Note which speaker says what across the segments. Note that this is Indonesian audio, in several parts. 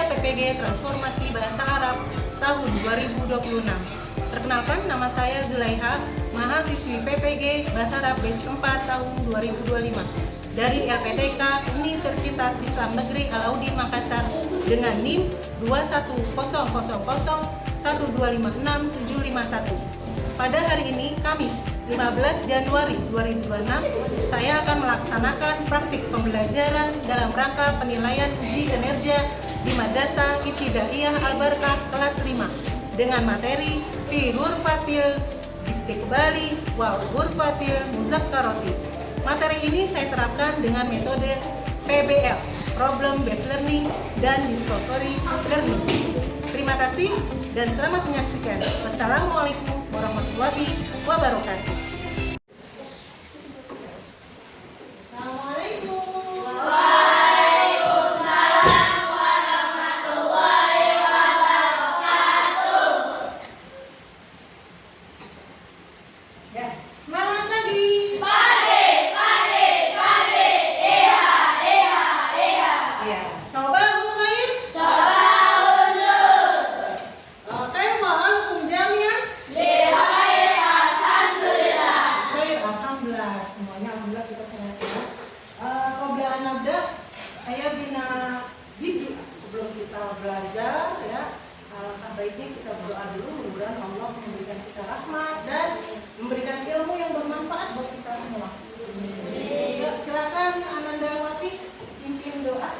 Speaker 1: PPG Transformasi Bahasa Arab tahun 2026. Perkenalkan, nama saya Zulaiha, mahasiswi PPG Bahasa Arab batch 4 tahun 2025 dari LPTK Universitas Islam Negeri Alauddin Makassar dengan NIM 21000125671. Pada hari ini, Kamis 15 Januari 2026, saya akan melaksanakan praktik pembelajaran dalam rangka penilaian uji kinerja di Madrasah Ibtidaiyah Al-Barkah kelas 5 dengan materi fi ghurfatil istiqbali wa ghurfatil muzakkarati. Materi ini saya terapkan dengan metode PBL, Problem Based Learning dan Discovery Learning. Terima kasih dan selamat menyaksikan. Wassalamualaikum warahmatullahi wabarakatuh. Sebelum kita belajar, ya, alangkah baiknya kita berdoa dulu, mudah-mudahan Allah memberikan kita rahmat dan memberikan ilmu yang bermanfaat buat kita semua. Ya, silakan Anandawati pimpin doa.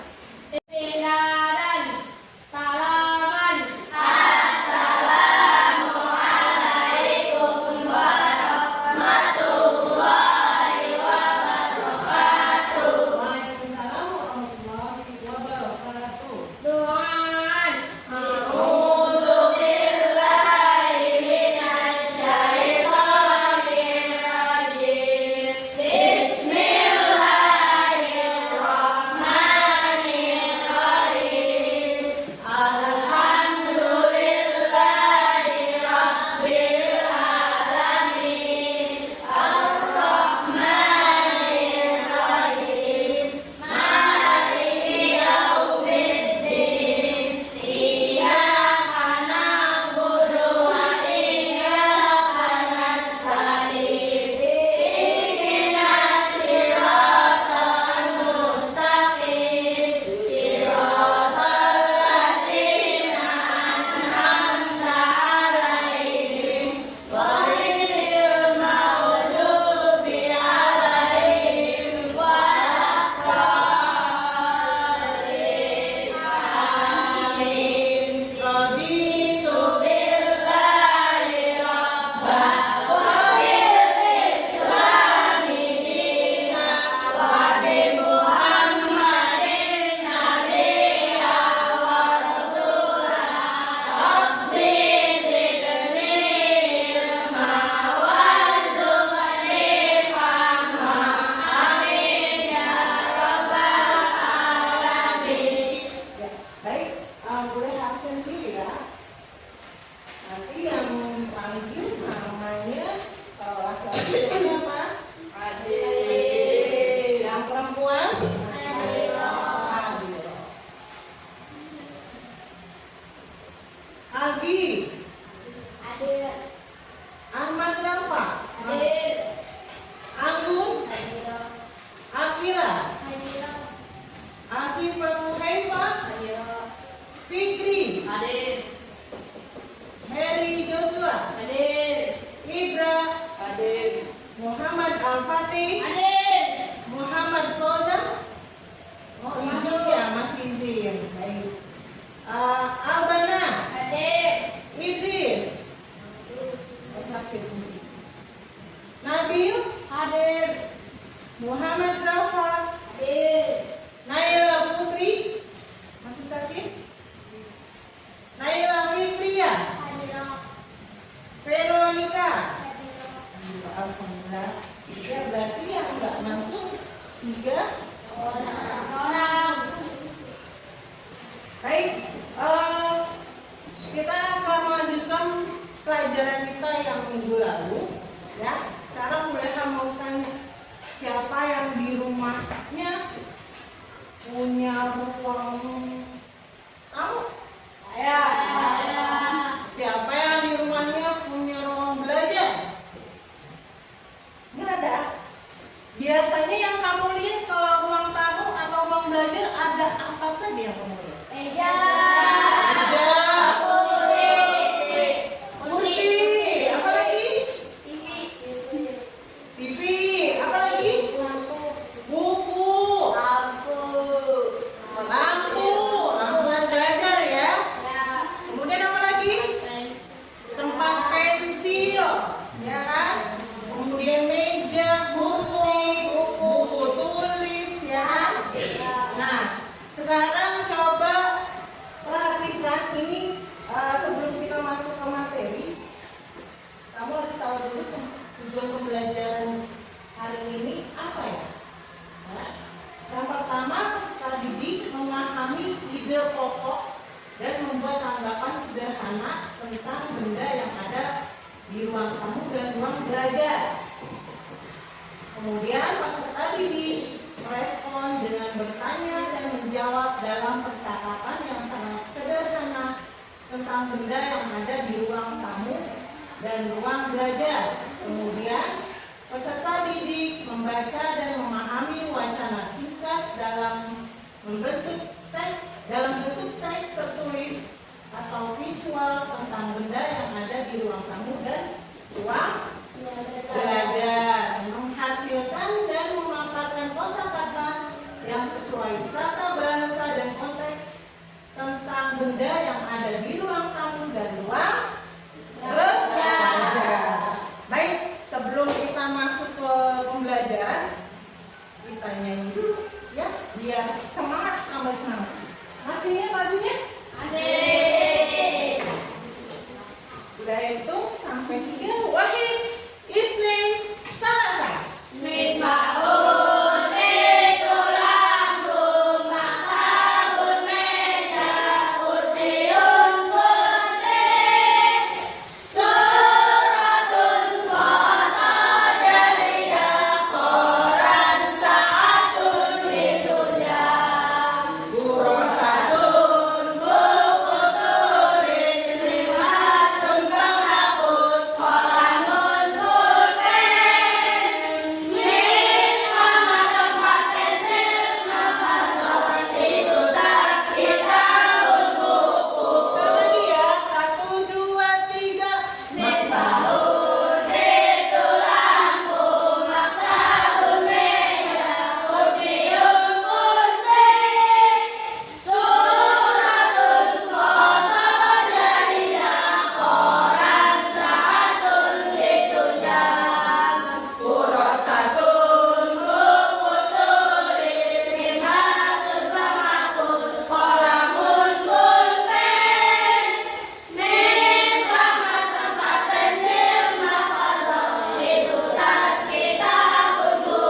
Speaker 1: Algi,
Speaker 2: Adil,
Speaker 1: Ahmad Rafa,
Speaker 2: Adil,
Speaker 1: Anggun,
Speaker 2: Adil,
Speaker 1: Afira,
Speaker 2: Adil,
Speaker 1: Asifah Muhaifah,
Speaker 2: Adil,
Speaker 1: Fikri,
Speaker 2: Adil,
Speaker 1: Heri Joshua,
Speaker 2: Adil,
Speaker 1: Ibra,
Speaker 2: Adil,
Speaker 1: Muhammad Al-Fatih,
Speaker 2: Adil,
Speaker 1: Muhammad Fauzan. Oh, izin ya, masih izin. Baik. Albana,
Speaker 2: Adil,
Speaker 1: Idris, sakit. Nabil,
Speaker 2: Adil,
Speaker 1: Muhammad Rafa,
Speaker 2: Adil,
Speaker 1: Naila Putri, masih sakit? Naila Fikria,
Speaker 2: Adil,
Speaker 1: Veronica.
Speaker 2: Adil,
Speaker 1: Alhamdulillah. Ya, berarti yang nggak masuk 3
Speaker 2: orang.
Speaker 1: Baik, kita akan melanjutkan pelajaran kita yang minggu lalu. Ya, sekarang mereka mau tanya siapa yang di rumahnya punya ruang tamu. tentang benda yang ada di ruang tamu dan ruang belajar. Kemudian peserta didik merespon dengan bertanya dan menjawab dalam percakapan yang sangat sederhana tentang benda yang ada di ruang tamu dan ruang belajar. Kemudian peserta didik membaca dan memahami wacana singkat dalam bentuk teks tertulis atau visual tentang benda yang ada di ruang tamu dan ruang belajar. Menghasilkan dan memaparkan kosakata yang sesuai tata bahasa dan konteks tentang benda yang ada di ruang tamu dan ruang belajar. Baik, sebelum kita masuk ke pembelajaran, kita nyanyi dulu ya, biar semangat, tambah semangat. Masih ingat lagunya?
Speaker 2: Asik.
Speaker 1: Udah itu sampai 3. Wahid, Isnin, Salasa.
Speaker 2: Misbahun itu lambung, maktabun meja, kursiun kursi, suratun foto jaridah, koran saatun itu jam,
Speaker 1: Burosatun, buku tulis, limatun penghapus,
Speaker 2: kolamun pulpen, sama tempat pensil, mafadon itu tas kita buku.
Speaker 1: sekali lagi ya, 1, 2, 3.
Speaker 2: Misbahun itu lampu, maktabun meja, kursiun kursi, suratun foto jaridah, koran saatun itu jam,
Speaker 1: Burosatun,
Speaker 2: buku tulis, limatun penghapus, kolamun pulpen, sama tempat pensil, mafadon itu tas kita buku.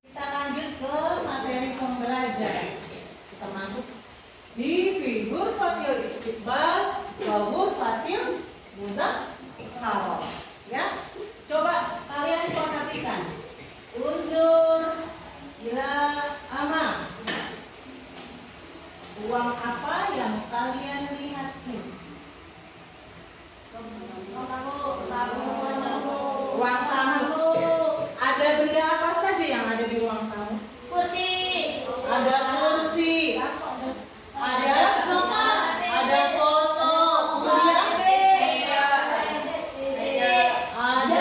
Speaker 1: kita lanjut ke materi pembelajaran. Kita masuk di fi ghurfatil istiqbal wa ghurfatil muzakkarah. Ya, coba kalian perhatikan. Unzur ila amam. Uang apa yang kalian lihat ini? Ruang tamu. Ada benda apa saja yang ada di ruang tamu?
Speaker 2: Kursi,
Speaker 1: Ada kursi, ada
Speaker 2: sofa,
Speaker 1: ada foto, kemudian ada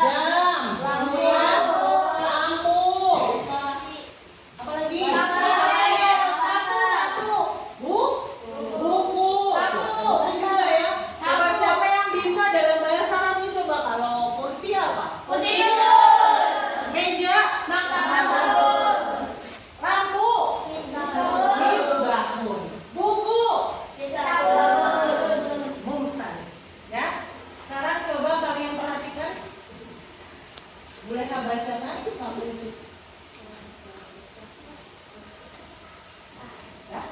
Speaker 1: jam, kemudian lampu, apa lagi? Buku. Betul juga ya. Coba siapa yang bisa dalam bahasa Arabnya, coba kalau kursi apa? Meja, lampu, misbahun, buku, mumtaz. Ya. Sekarang coba kalian perhatikan. Bolehkah bacakan? Kamu itu. Ya.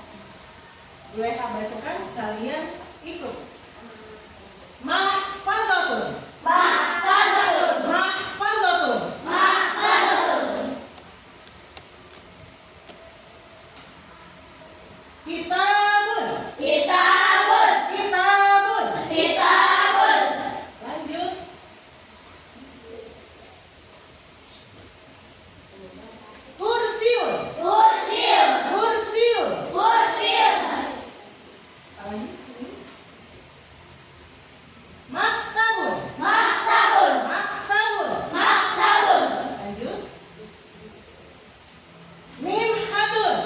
Speaker 1: Bolehkah bacakan? Kalian ikut. Mahfazatun. Mahfazatun. Kitabun. Kitabun. Lanjut. Kursiun. Lanjut. Maktabun. Lanjut. Mimhatun.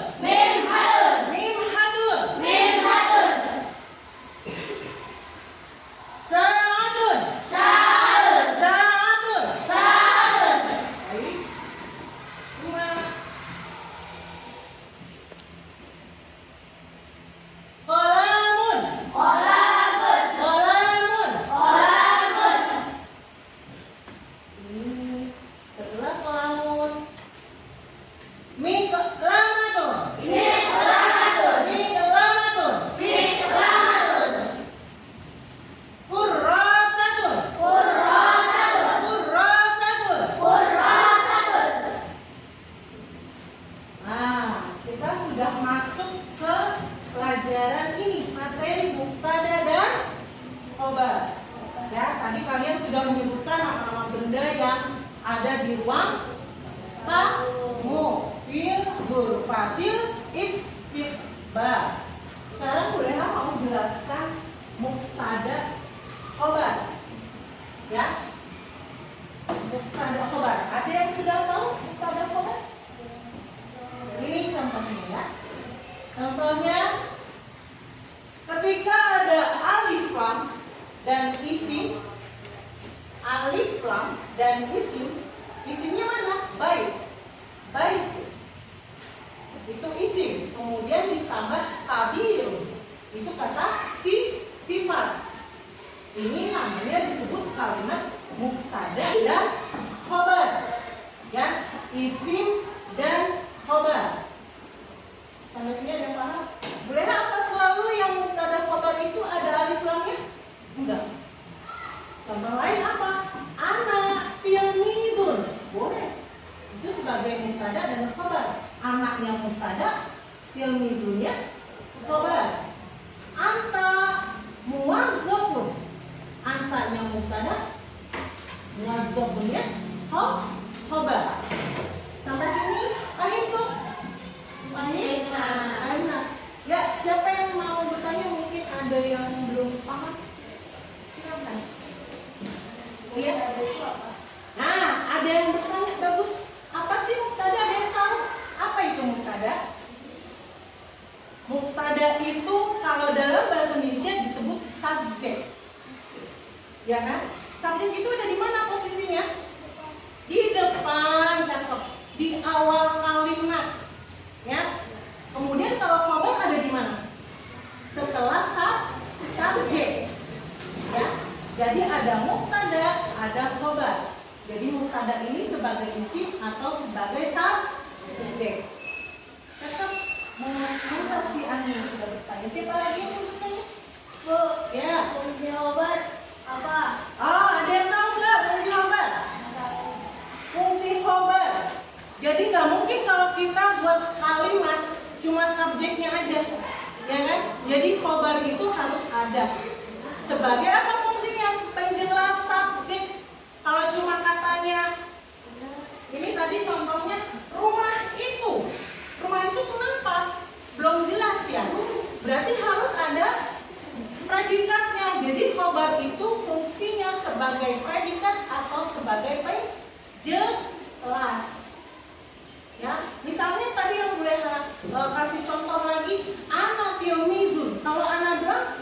Speaker 1: sudah menyebutkan nama-nama benda yang ada di ruang tamu. Fil, ghurfatil istiqbal. Sekarang boleh mau jelaskan mubtada khobar. Ya. Mubtada khobar. Ada yang sudah tahu mubtada khobar? Ini contohnya ya. Contohnya ketika ada alif lam dan isim, alif lam dan isimnya mana? Baik. Itu isim, kemudian disambah kabir, itu kata sifat. Ini namanya disebut kalimat mubtada dan khobar, ya, isim dan khobar. Sampai sini ada yang paham? Boleh apa selalu yang mubtada khobar itu ada alif lamnya? Enggak. Contoh lain apa? Ana tilmidun, boleh. Itu sebagai mubtada dan khobar. Anaknya mubtada, tilmizunnya khobar. Anta muwazzafun, antanya mubtada, muwazzafunnya khobar. Sampai sini paham tuh? Paham? Ya, siapa yang mau bertanya? Mungkin ada yang belum paham. Silakan. Iya. Nah, ada yang bertanya, bagus. Apa sih mubtada? Ada yang tahu? Apa itu mubtada? Mubtada itu kalau dalam bahasa Indonesia disebut subjek. Ya kan? Subjek itu ada di mana posisinya? Di depan, cakep. Di awal kalimat. Ya. Kemudian kalau khobar ada di mana? Setelah subjek. Ya. Jadi ada mubtada, ada khobar. Jadi mubtada ini sebagai isim atau sebagai subjek. Tetap mengenai si Ani yang sudah bertanya. Siapa lagi yang mau bertanya?
Speaker 2: Bu,
Speaker 1: Ya.
Speaker 2: fungsi khobar apa?
Speaker 1: Oh, ada yang tahu nggak fungsi khobar? Fungsi khobar. Jadi nggak mungkin kalau kita buat kalimat cuma subjeknya aja, ya kan? Jadi khobar itu harus ada. Sebagai apa fungsinya? Penjelas subjek. Kalau cuma katanya, ini tadi contohnya rumah itu kenapa? Belum jelas ya. Berarti harus ada predikatnya. Jadi khobar itu fungsinya sebagai predikat atau sebagai penjelas. Ya, misalnya tadi yang boleh kasih contoh lagi, ana tilmizun. Kalau ana bilang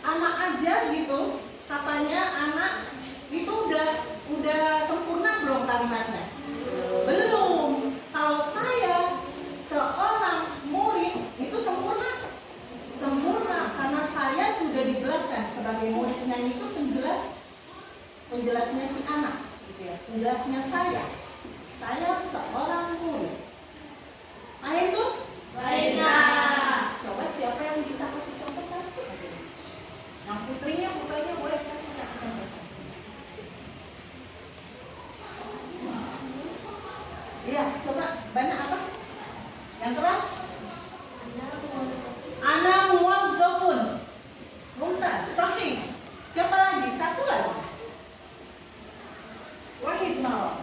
Speaker 1: anak aja gitu, katanya anak itu udah sempurna belum kalimatnya? Belum. Kalau saya seorang murid itu sempurna karena saya sudah dijelaskan sebagai muridnya itu penjelasnya si anak, gitu ya. Penjelasnya saya seorang murid. Paham tuh?
Speaker 2: Baiklah.
Speaker 1: Coba siapa yang bisa kasih contoh satu aja? Yang putrinya boleh kasih contoh satu. Iya, coba banyak apa? Yang keras? Ana muwazzafun. Mumtaz, sahih. Siapa lagi? Satu lagi. Wahid mau.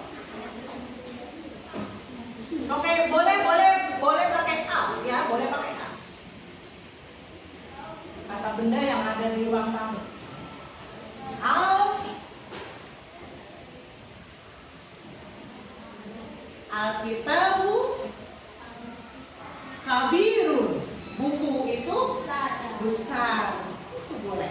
Speaker 1: Oke, boleh pakai A ya, boleh pakai A. Kata benda yang ada di ruang tamu. Alkitabu kabirun. Buku itu besar. Itu boleh.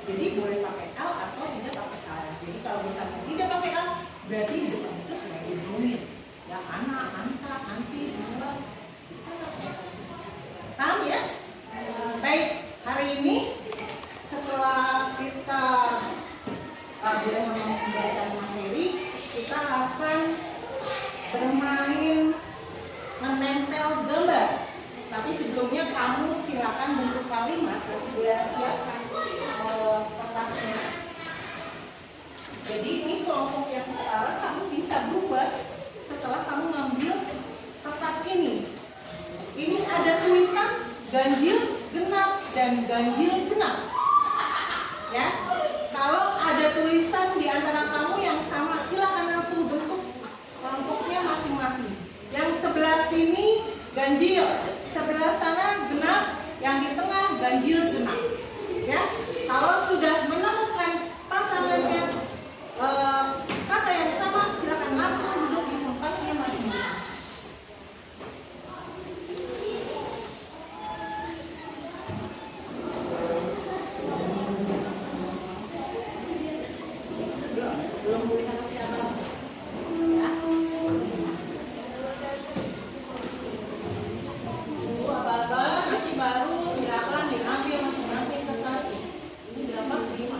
Speaker 1: Jadi boleh pakai al atau tidak pakai al. Jadi kalau misalnya tidak pakai al, berarti di depan itu sebagai nomin. Ya, anak, anta, anti, anak. Paham ya? Baik, hari ini setelah kita boleh memberikan materi, kita akan bermain menempel gambar. Tapi sebelumnya kamu silakan bentuk kalimat, boleh siapkan kertasnya. Jadi ini kelompok yang sekarang kamu bisa berubah setelah kamu ngambil kertas ini. Ini ada tulisan ganjil genap dan ganjil genap. Ya, kalau ada tulisan di sebelah sini ganjil, sebelah sana genap, yang di tengah ganjil genap. Ya, kalau sudah menemukan pasangannya kata yang sama, silakan langsung duduk di tempatnya masing-masing. Belum boleh kasih apa? Ya. Apa-apa nanti baru silakan diambil masing-masing kertas. Ini dapat 5.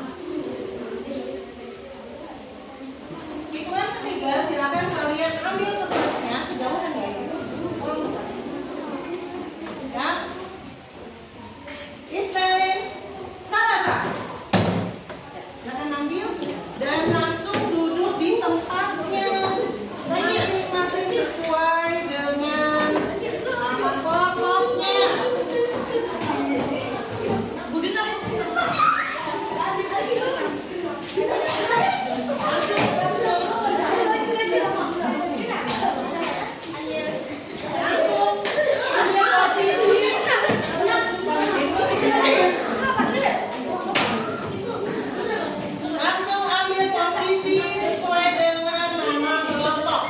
Speaker 1: Hitungan ketiga, silakan kalian ambil kertasnya kejauhan ya itu. Ya. Ismail Salasa. Ya, silakan ambil dan langsung duduk di tempatnya masing-masing sesuai dengan nama kelompoknya. Langsung ambil posisi sesuai dengan nama kelompok.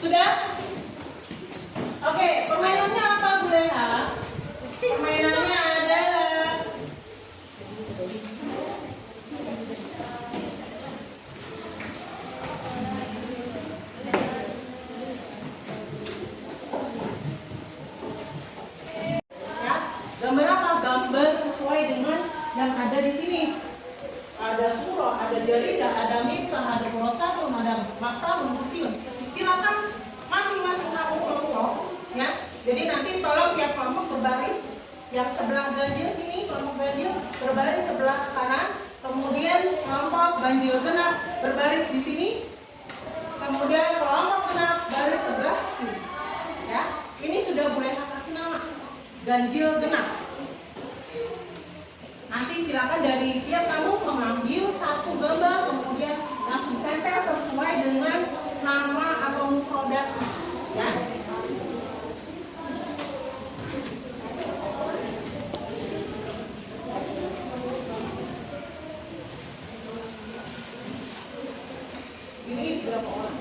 Speaker 1: Sudah? Oke, permainannya apa Bu Leha? Permainannya adalah ya, gambar apa? Gambar sesuai dengan yang ada di sini. Ada surah, ada jaridah, ada miftah, ada prosatum, ada maktab, museum. Silakan masing-masing kamu kelompok, ya. Jadi nanti tolong tiap kelompok berbaris. Yang sebelah ganjil sini, kelompok ganjil berbaris sebelah kanan. Kemudian kelompok ganjil genap berbaris di sini. Kemudian kelompok genap baris sebelah kiri. Ya, ini sudah boleh kasih nama ganjil genap. Nanti silakan dari tiap kamu mengambil satu gambar, kemudian langsung tempel sesuai dengan nama atau mufradatnya. Ya. Ini berapa orang?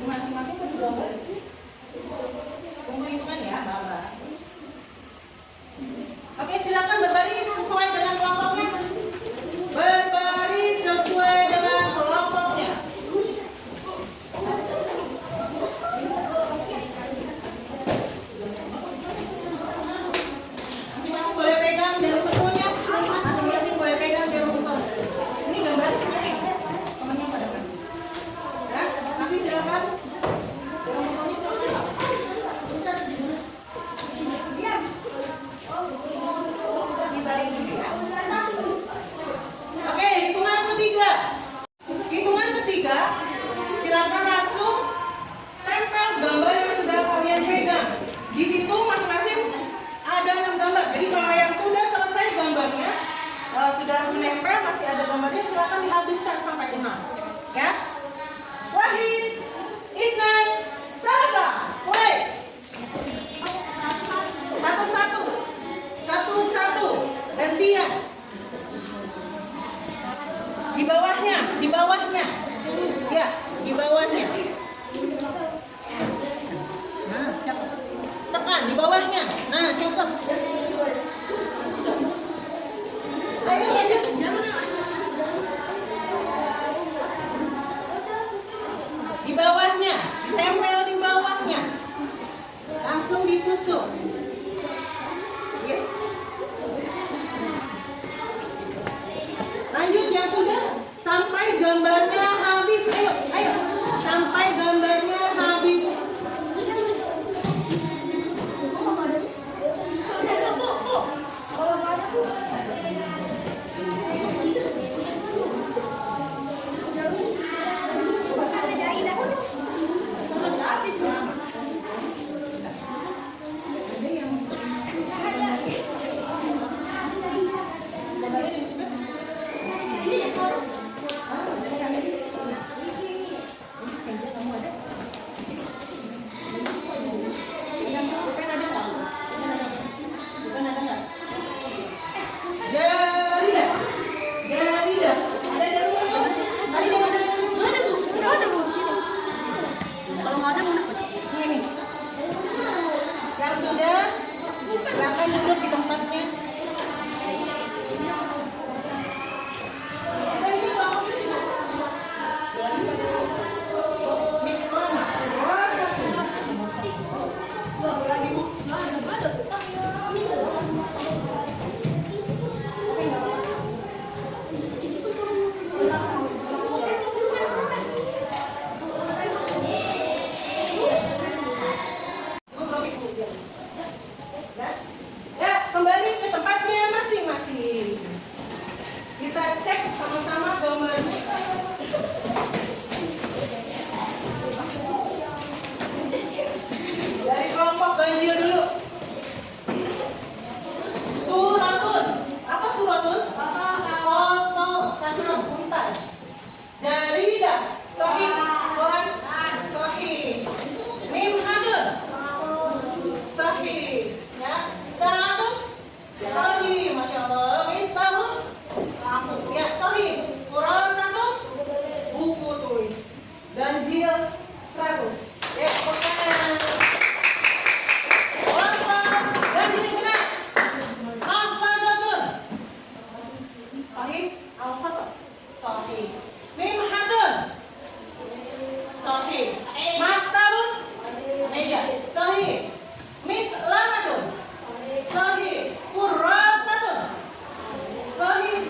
Speaker 1: Masing-masing satu gambar. Tunggu hitungan ya, Mbak. Oke, silakan berbaris sesuai dengan kelompoknya. Berbaris sesuai dengan kelompoknya. Masing-masing boleh pegang jarum penutnya. Masing-masing boleh pegang jarum penut. Ini gambarnya sebenarnya temannya pada kan. Ya, nanti silakan. Oke, hitungan ketiga. Hitungan ketiga, silakan langsung tempel gambar yang sudah kalian pegang. Di situ masing-masing ada 6 gambar. Jadi kalau yang sudah selesai gambarnya, sudah menempel masih ada gambarnya, silakan dihabiskan sampai 6. Ya. Wahid, Isnan, Salasa, mulai. Satu-satu, gantian. Di bawahnya, ya, di bawahnya. Nah, tekan di bawahnya. Nah, cukup. Ayo lanjut. Di bawahnya, tempel di bawahnya. Langsung ditusuk. Ya. Lanjut yang sudah sampai gambarnya habis. Ayo, sampai gambarnya habis.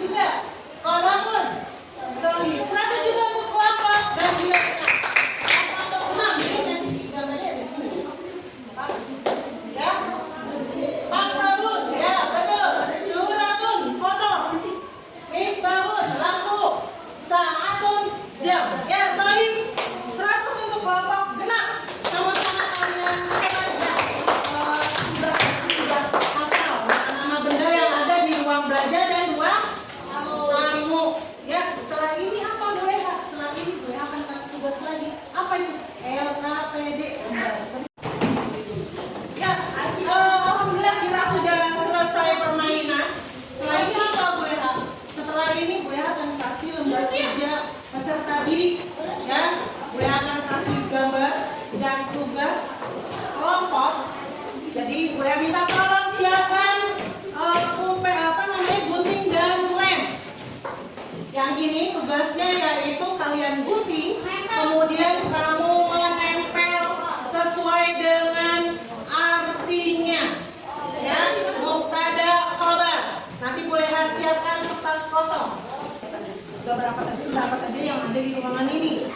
Speaker 1: juga. Walaupun Sohi 100 juga untuk kelompok dan juga kelompok 6. Jadi nanti gambarnya di sini. Ya. Pak Prabun, ya betul. Suratun, foto. Misbahun, lampu. Saatun, jam. Ya, Sohi 100 untuk kelompok genap. Sama-sama kalian hebat ya. Sudah hafal nama benda yang ada di ruang belajar dan ruang tamu. Ya, setelah ini apa Bu Eha? Setelah ini Bu Eha akan kasih tugas lagi. Apa itu? LKPD. Ya, alhamdulillah kita sudah selesai permainan. Setelah ini apa Bu Eha? Setelah ini Bu Eha akan kasih lembar kerja peserta didik. Ya, Bu Eha akan kasih gambar dan tugas kelompok. Jadi Bu Eha minta tolong siapkan gunting dan lem. Yang ini tugasnya yaitu kalian gunting, kemudian kamu menempel sesuai dengan artinya. Ya, mubtada khabar. Nanti boleh siapkan kertas kosong. Berapa saja yang ada di ruangan ini.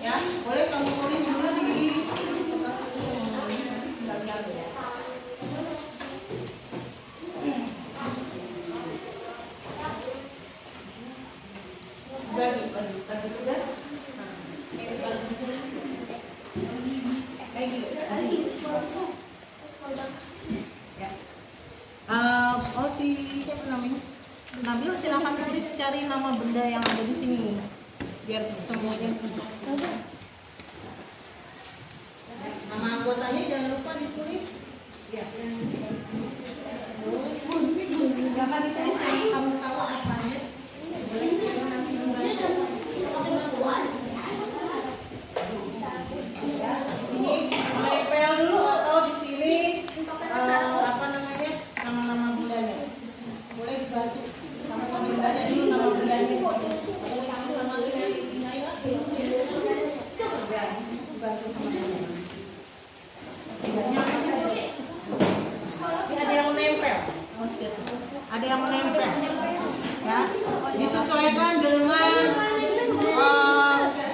Speaker 1: Ya, boleh kamu tulis dulu di kertas ini. Bagi tugas. Kayak gitu. Ya. Siapa namanya? Nabil, silakan tulis cari nama benda yang ada di sini biar semuanya. Nama anggotanya jangan lupa ditulis. Ya. Silakan ditulis yang kamu tahu apa aja. Nanti ya, di sini tempel dulu atau di sini nama-nama bulannya. Boleh dibantu sama tulisannya dulu nama bulannya. Sama sekali dibantu sama teman. Bulannya apa saja? Ini ada yang menempel. Ada yang menempel. Ya, disesuaikan dengan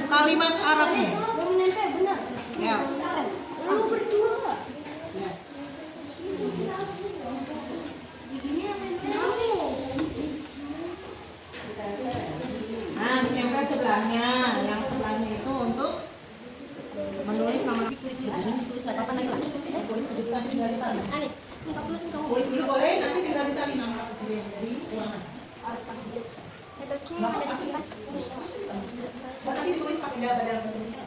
Speaker 1: kalimat Arabnya. Ya. Ya. Nah, ditempel sebelahnya. Yang sebelahnya itu untuk menulis nama. Tulis nggak apa-apa nanti. Tulis kejutan tinggal di sana. Tulis dulu boleh, nanti tinggal di sana nama presiden. Jadi ruangan. Nanti ditulis pakai dalam bahasa Indonesia.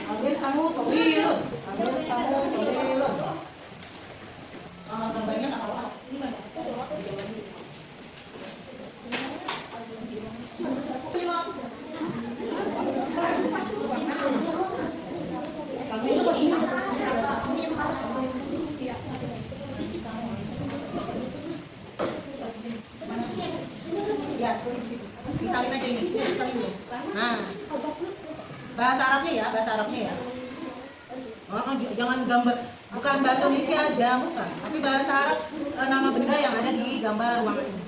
Speaker 1: Ambil samu tawilun. Gambarnya nggak apa-apa. Ya, disalin aja ini, disalin dulu. Nah, bahasa Arabnya ya. Jangan gambar, bukan bahasa Indonesia aja, bukan. Tapi bahasa Arab, nama benda yang ada di gambar ruangan ini.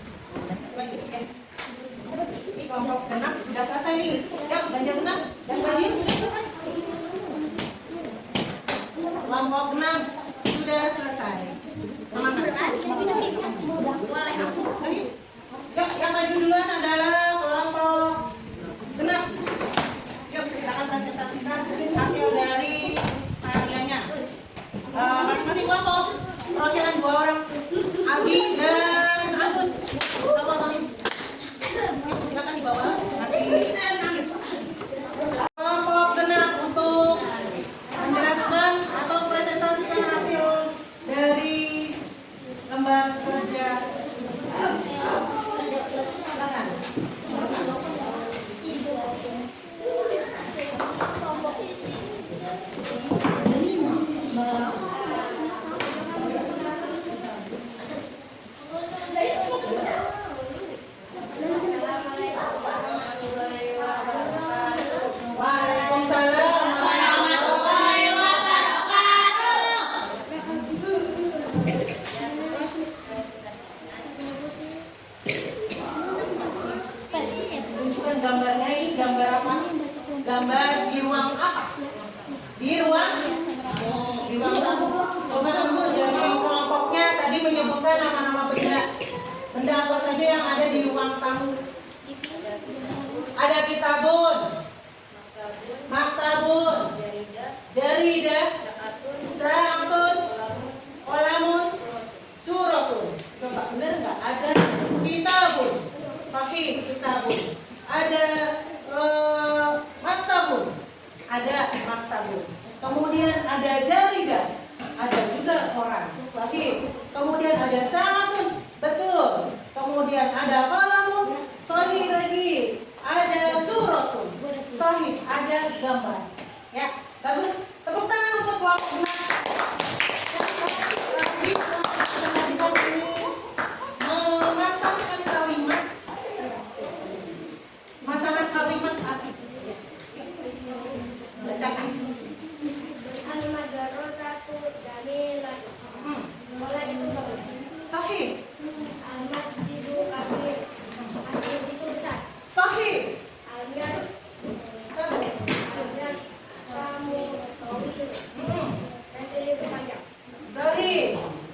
Speaker 1: Ini kelompok genap sudah selesai nih. Ya, belanja genap dan bajunya sudah selesai. Kelompok genap sudah selesai. Semangat. Yuk, yang maju duluan adalah kelompok genap. Yuk, silakan presentasikan hasil dari karyanya. Masing-masing kelompok perwakilan 2 orang, Aldi dan Anggun. Yuk, silakan dibawa. Nanti kelompok genap untuk menjelaskan atau presentasikan hasil dari lembar kerja. Silakan. Bukan gambarnya, ini gambar apa? Gambar di ruang apa? Di ruang tamu. Coba kamu dari kelompoknya tadi menyebutkan nama-nama benda. Benda apa saja yang ada di ruang tamu? Ada kitabun, maktabun, jaridah, sa'atun, qalamun, suratun. Coba benar nggak? Ada kitabun, sahih kitabun. Ada maktabun, ada maktabun. Kemudian ada jaridah, ada juga koran, sahih. Kemudian ada sa'atun, betul. Kemudian ada qalamun, sahih lagi. Ada suratun, sahih, ada gambar. Ya, bagus. Tepuk tangan untuk kelompok benar. Memasangkan kalimat, masalah kalimat arti. Bacakan.
Speaker 2: Al-madrasatu jamilah. Mulai itu
Speaker 1: Sahih.
Speaker 2: al-masjidu kabir. Masjid itu besar.
Speaker 1: Sahih.
Speaker 2: Al-yad
Speaker 1: Sahih.
Speaker 2: al-yad kamu sawil. Nasi itu panjang.
Speaker 1: Sahih.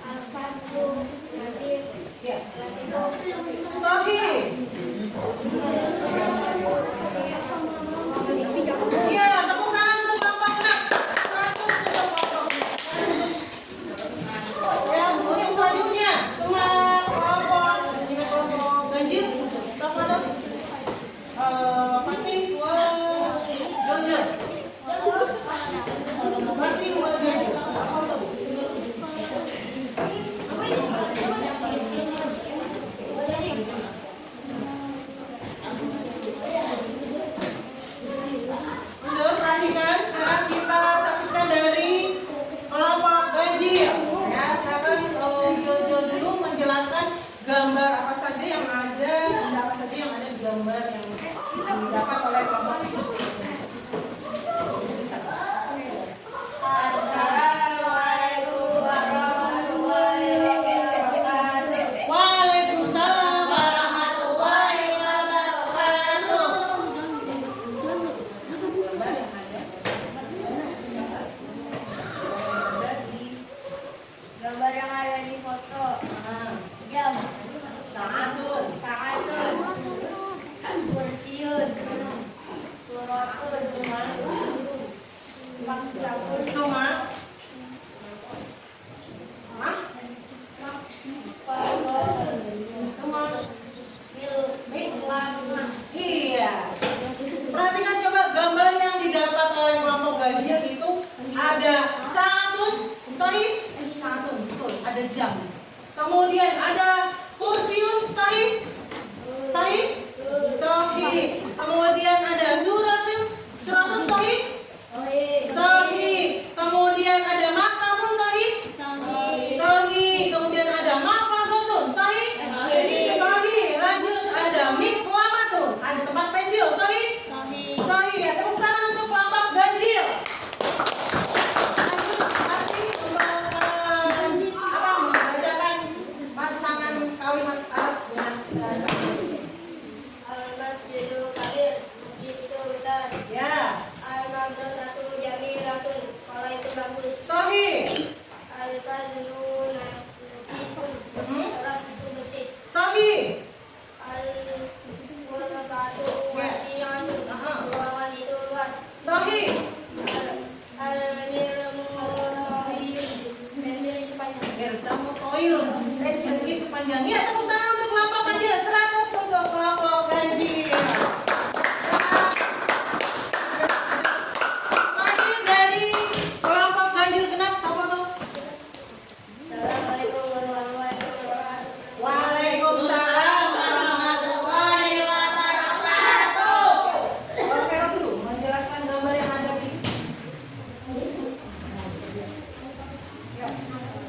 Speaker 2: Al-faslu kabir.
Speaker 1: Ya.
Speaker 2: Kelas itu
Speaker 1: Sahih. Ya, tepuk tangan untuk kelompok benar. 100 untuk kelompok. Ya, untuk selanjutnya cuma kelompok ganjil. Kepada Fatih wa Jojo. Fatih wa Jojo. Udah perhatikan, sekarang kita saksikan dari kelompok ganjil. Ya, sekarang Jojo dulu menjelaskan gambar apa saja yang ada, benda apa saja yang ada di gambar yang didapat oleh kelompok ini.
Speaker 2: Assalamualaikum warahmatullahi wabarakatuh.
Speaker 1: Waalaikumsalam
Speaker 2: Warahmatullahi wabarakatuh.
Speaker 1: Gambar yang ada di
Speaker 2: Gambar yang ada di foto.
Speaker 1: nah,
Speaker 2: Jam.
Speaker 1: Sa'atun,
Speaker 2: Sa'atun. Kursiun. Suratun. Maktabun.
Speaker 1: Suma, Hah? Suma, Iya. Perhatikan coba gambar yang didapat oleh kelompok ganjil itu ada sa'atun, sahih, sa'atun, betul, ada jam. Kemudian ada kursiun, sahih, sahih, sahih. Kemudian ada suratun, suratun, sahih, sahih. Kemudian ada maktabun, sahih, sahih. Kemudian ada mahfazatun, sahih, sahih. Lanjut ada miqlamatun, ada tempat pensil, sahih, sahih. Ya, tepuk tangan untuk kelompok ganjil. Lanjut masih untuk apa membacakan pasangan kalimat Arab dengan bahasa Indonesia.
Speaker 2: Al-masjidu kabir. Masjid itu besar.
Speaker 1: Ya,
Speaker 2: Al-madrasatu jamilatun. Sekolah itu bagus.
Speaker 1: sahih.
Speaker 2: Al-fadlu nasifun. Kelas itu bersih.
Speaker 1: Sahih.
Speaker 2: Al-qurbatu wasi'atun. Ruangan itu luas.
Speaker 1: Sahih.
Speaker 2: Al-mirmu tawil. Pensil itu panjang.
Speaker 1: Bersama toilun. Pensil itu panjang. Ya, tepuk tangan untuk kelompok ganjil. 100 untuk kelompok ganjil. Lagi dari kelompok ganjil genap, apa tuh?
Speaker 2: Assalamualaikum warahmatullahi wabarakatuh.
Speaker 1: Waalaikumsalam warahmatullahi wabarakatuh. Oke dulu menjelaskan gambar yang ada di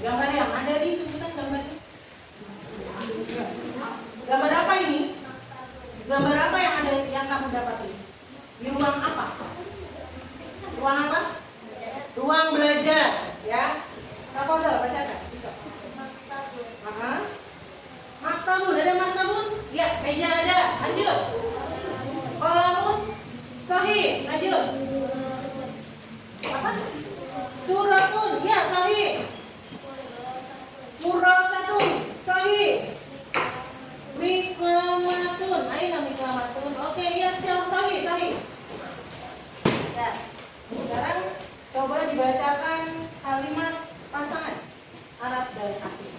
Speaker 1: gambar yang ada di tunjukkan gambarnya. dan akhir.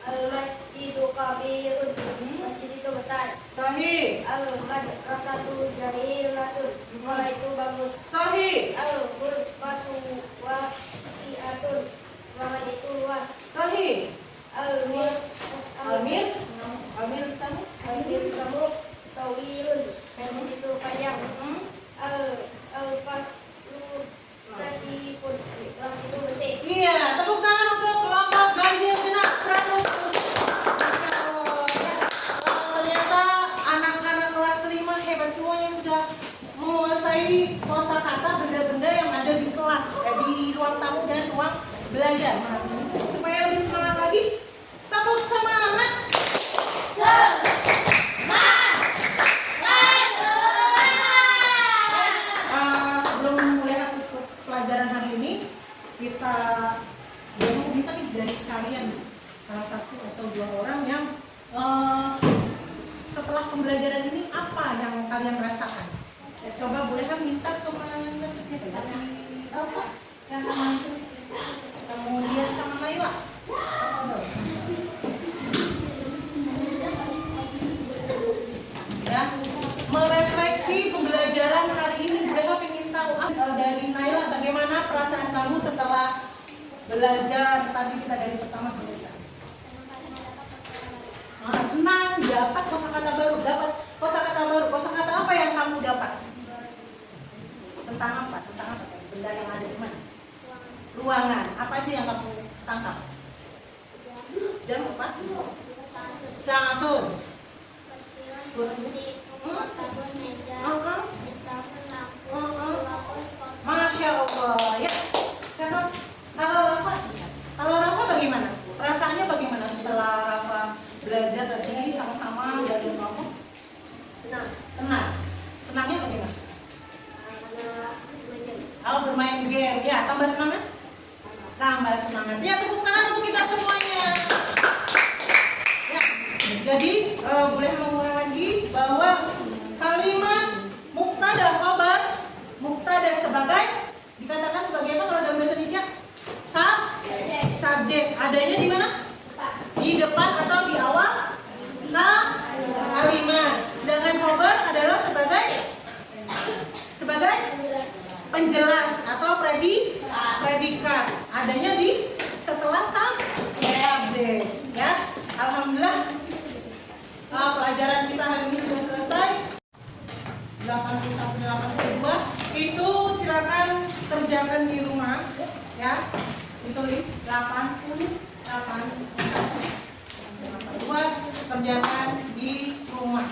Speaker 2: Al-masjidu kabirun. Masjid itu besar.
Speaker 1: Sahih.
Speaker 2: Al-madrasatu jamilatun. Sekolah itu bagus.
Speaker 1: Sahih.
Speaker 2: Al-ghurfatu wasi'atun. Ruangan itu luas.
Speaker 1: Sahih.
Speaker 2: Al-mir
Speaker 1: Al-mirsamu.
Speaker 2: tawilun. Masjid itu panjang. Al-faslu rasipun. Kelas itu bersih.
Speaker 1: Iya, tepuk tangan untuk kelompok ganjil genap 100. Masya Allah, ya. Ternyata anak-anak kelas 5 hebat semuanya sudah menguasai kosakata benda-benda yang ada di kelas, di ruang tamu dan ruang belajar. Nah, supaya lebih semangat lagi, tepuk semangat. Sebelum mulai pelajaran hari ini, kita minta nih dari kalian salah satu atau dua orang yang setelah pembelajaran ini apa yang kalian rasakan? Ya, coba boleh kan minta kemana siapa? Kasih apa? Yang teman itu. Kemudian sama Naila. Apa dong? Ya, merefleksi pembelajaran hari ini. Boleh ingin tahu dari Naila bagaimana perasaan kamu setelah belajar tadi kita dari pertama sampai sekarang? Senang dapat kosakata baru, kosakata apa yang kamu dapat? Tentang apa? Benda yang ada di mana? Ruangan. Apa aja yang kamu tangkap? Jam apa? Sangatun. Masya Allah, ya. Kalau Rafa bagaimana? Perasaannya bagaimana setelah Rafa belajar tadi sama-sama belajar kelompok? Senang. Senangnya bagaimana? Bermain game. Ya, tambah semangat? Tambah semangat. Ya, tepuk tangan untuk kita semuanya. Ya, jadi boleh mengulang lagi bahwa kalimat mubtada khabar, mubtada sebagai dikatakan sebagai apa kalau dalam bahasa Indonesia? Subjek. Adanya di mana? Di depan atau di awal kalimat. Sedangkan khabar adalah sebagai penjelas atau predikat. Adanya di setelah subjek. Ya, alhamdulillah pelajaran kita hari ini sudah selesai. 81-82 itu silakan kerjakan di rumah, ya. Ditulis 82 kerjakan di rumah.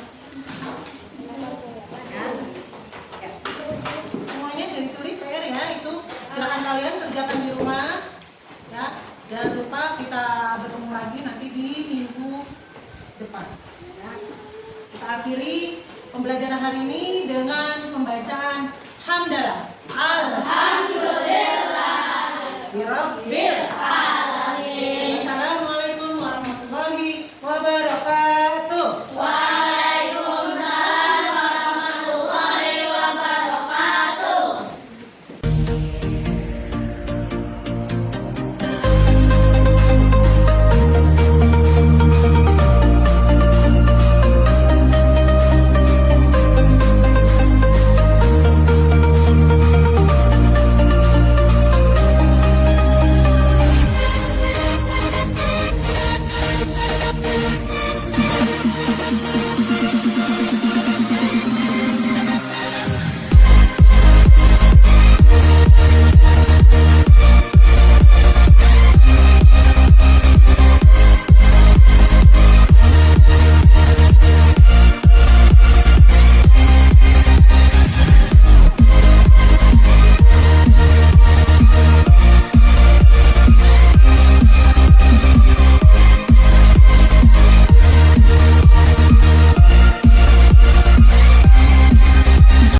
Speaker 1: Ya. Semuanya sudah ditulis PR ya, itu silakan kalian kerjakan di rumah. Ya, jangan lupa kita bertemu lagi nanti di minggu depan. Ya. Kita akhiri pembelajaran hari ini dengan pembacaan hamdalah.